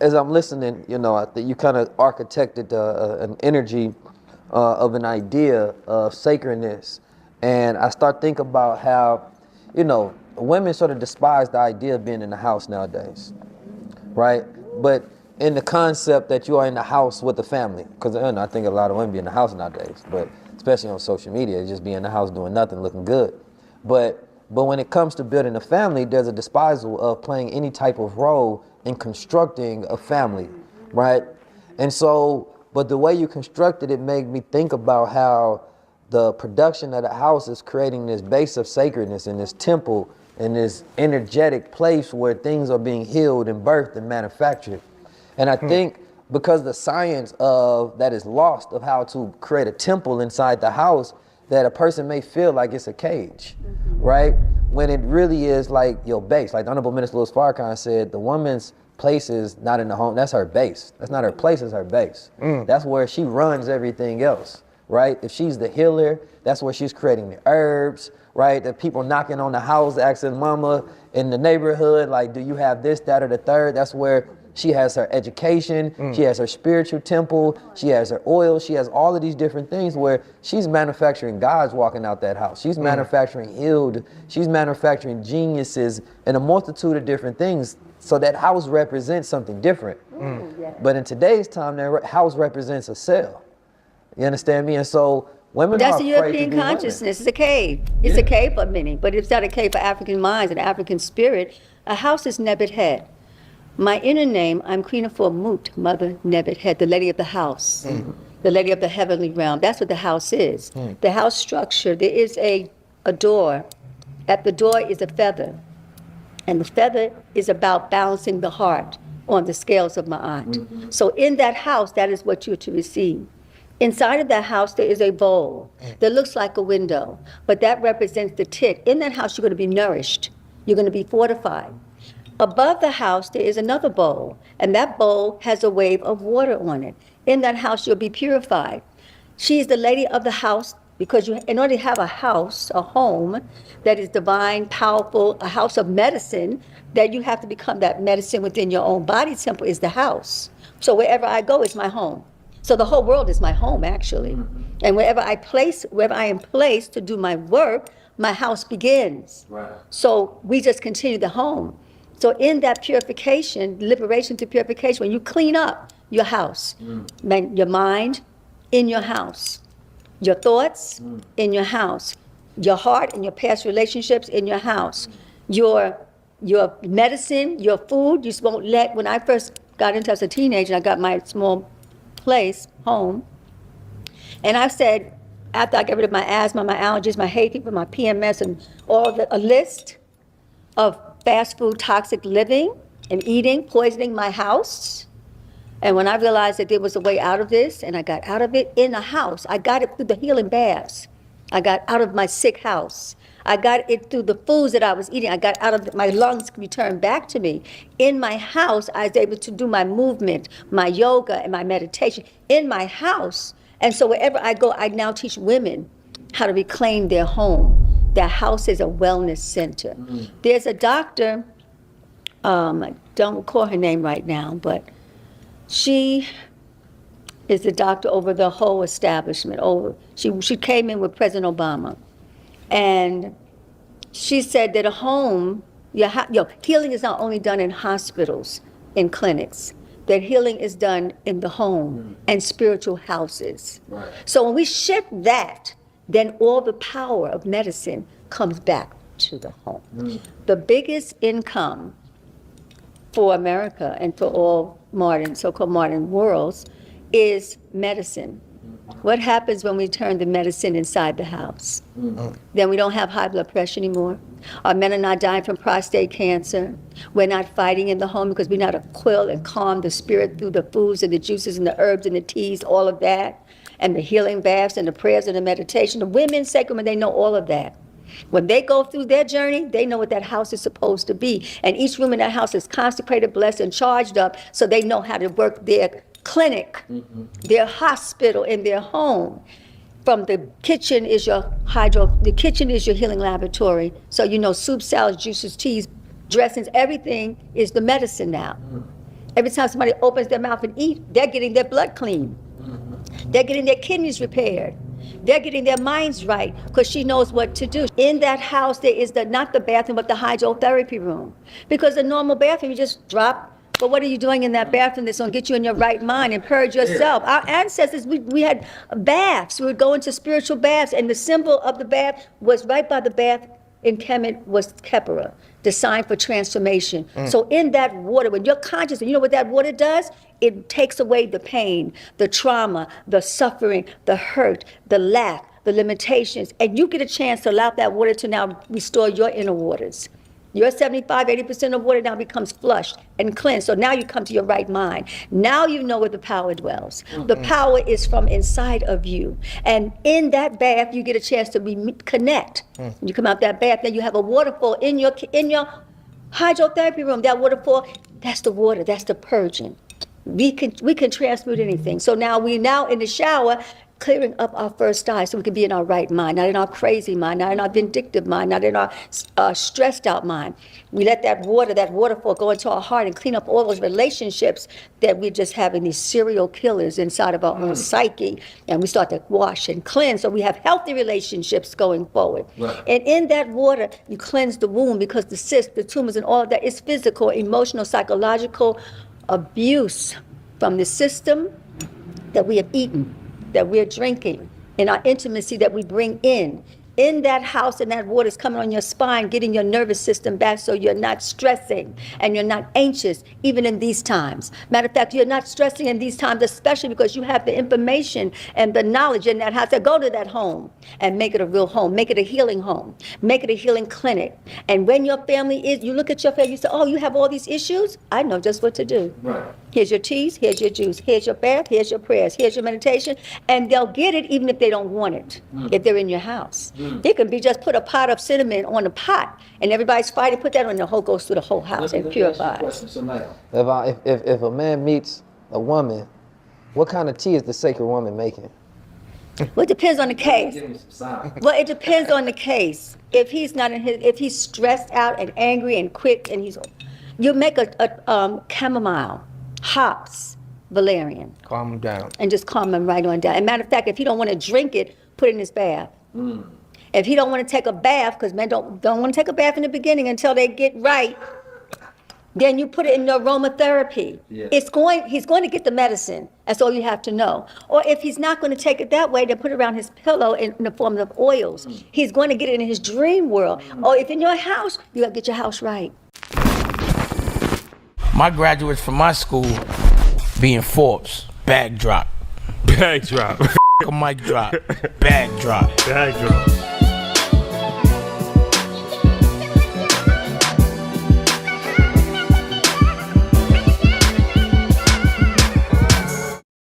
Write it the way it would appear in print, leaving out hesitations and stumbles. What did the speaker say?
as I'm listening, I think you kind of architected an energy of an idea of sacredness. And I start thinking about how, women sort of despise the idea of being in the house nowadays, right? But in the concept that you are in the house with the family, because I think a lot of women be in the house nowadays, but especially on social media, just be in the house doing nothing, looking good. But when it comes to building a family, there's a despisal of playing any type of role in constructing a family, right? And so, but the way you constructed it made me think about how the production of the house is creating this base of sacredness in this temple, in this energetic place where things are being healed and birthed and manufactured. And I think because the science of that is lost of how to create a temple inside the house, that a person may feel like it's a cage, right? When it really is like your base. Like the Honorable Minister Louis Farrakhan said, the woman's place is not in the home, that's her base. That's not her place, it's her base. That's where she runs everything else, right? If she's the healer, that's where she's creating the herbs, right? The people knocking on the house, asking mama in the neighborhood, like, do you have this, that, or the third? That's where she has her education, she has her spiritual temple, she has her oil, she has all of these different things where she's manufacturing gods walking out that house. She's manufacturing healed, she's manufacturing geniuses and a multitude of different things. So that house represents something different. But in today's time, that house represents a cell. You understand me? And so women That's are the afraid European to be consciousness. It's a cave. It's a cave for many, but it's not a cave for African minds and African spirit. A house is Nebuchadnezzar. My inner name, I'm Queen Afua Mut, Mother Nebuchadnezzar, the lady of the house, the lady of the heavenly realm. That's what the house is. The house structure, there is a door. At the door is a feather. And the feather is about balancing the heart on the scales of Ma'at. So in that house, that is what you're to receive. Inside of that house, there is a bowl that looks like a window, but that represents the tit. In that house, you're going to be nourished. You're going to be fortified. Above the house, there is another bowl, and that bowl has a wave of water on it. In that house, you'll be purified. She is the lady of the house because in order to have a house, a home that is divine, powerful, a house of medicine, that you have to become that medicine within your own body temple is the house. So wherever I go is my home. So the whole world is my home, actually. And wherever I am placed to do my work, my house begins. Right. So we just continue the home. So in that purification, liberation to purification, when you clean up your house, your mind in your house, your thoughts in your house, your heart and your past relationships in your house, your medicine, your food, you won't let, when I first got into as a teenager, I got my small place, home, and I said, after I got rid of my asthma, my allergies, my hay fever, my PMS, and a list of fast food, toxic living and eating, poisoning my house. And when I realized that there was a way out of this, and I got out of it in the house, I got it through the healing baths. I got out of my sick house. I got it through the foods that I was eating. I got out of my lungs returned back to me. In my house, I was able to do my movement, my yoga, and my meditation in my house. And so wherever I go, I now teach women how to reclaim their home. Their house is a wellness center. There's a doctor, I don't recall her name right now, but she is the doctor over the whole establishment. She came in with President Obama, and she said that a home, healing is not only done in hospitals, in clinics, that healing is done in the home and spiritual houses. Right. So when we shift that, then all the power of medicine comes back to the home. The biggest income for America and for all so-called modern worlds is medicine. What happens when we turn the medicine inside the house? Then we don't have high blood pressure anymore. Our men are not dying from prostate cancer. We're not fighting in the home because we know how to quell and calm the spirit through the foods and the juices and the herbs and the teas, all of that, and the healing baths and the prayers and the meditation. The women, sacred, they know all of that. When they go through their journey, they know what that house is supposed to be. And each room in that house is consecrated, blessed, and charged up, so they know how to work their clinic, their hospital, and their home. From the kitchen is your healing laboratory. So soup, salads, juices, teas, dressings, everything is the medicine now. Every time somebody opens their mouth and eat, they're getting their blood clean. They're getting their kidneys repaired. They're getting their minds right because she knows what to do. In that house, there is not the bathroom, but the hydrotherapy room. Because the normal bathroom, you just drop. But what are you doing in that bathroom that's going to get you in your right mind and purge yourself? Our ancestors, we had baths. We would go into spiritual baths, and the symbol of the bath was right by the bath in Kemet was Khepera, the sign for transformation. So in that water, when you're conscious, you know what that water does? It takes away the pain, the trauma, the suffering, the hurt, the lack, the limitations, and you get a chance to allow that water to now restore your inner waters. Your 75-80% of water now becomes flushed and cleansed. So now you come to your right mind. Now you know where the power dwells. The power is from inside of you. And in that bath, you get a chance to connect. You come out that bath, then you have a waterfall in your hydrotherapy room. That waterfall, that's the water, that's the purging. We can transmute anything. So now we in the shower, clearing up our first eye so we can be in our right mind, not in our crazy mind, not in our vindictive mind, not in our stressed out mind. We let that waterfall go into our heart and clean up all those relationships that we're just having these serial killers inside of our own psyche. And we start to wash and cleanse so we have healthy relationships going forward. Right. And in that water, you cleanse the wound because the cysts, the tumors, and all of that is physical, emotional, psychological abuse from the system that we have eaten, that we're drinking, in our intimacy that we bring in that house, and that water's coming on your spine, getting your nervous system back so you're not stressing and you're not anxious even in these times. Matter of fact, you're not stressing in these times, especially because you have the information and the knowledge in that house. To go to that home and make it a real home, make it a healing home, make it a healing clinic. And when your family you look at your family, you say, oh, you have all these issues? I know just what to do. Right. Here's your teas, here's your juice, here's your bath, here's your prayers, here's your meditation, and they'll get it even if they don't want it, if they're in your house. It can be just put a pot of cinnamon on the pot, and everybody's fighting, put that on, the whole goes through the whole house and purifies. So now, if a man meets a woman, what kind of tea is the sacred woman making? Well, it depends on the case. Well, it depends on the case. If he's not if he's stressed out and angry and quick, and you make a chamomile, hops, valerian. Calm him down. And just calm him right on down. And matter of fact, if he don't want to drink it, put it in his bath. If he don't want to take a bath, because men don't want to take a bath in the beginning until they get right, then you put it in the aromatherapy. Yeah. He's going to get the medicine. That's all you have to know. Or if he's not going to take it that way, then put it around his pillow in the form of oils. He's going to get it in his dream world. Or if in your house, you got to get your house right. My graduates from my school being Forbes, bag drop. Bag drop. A mic drop, bag drop. Bag drop.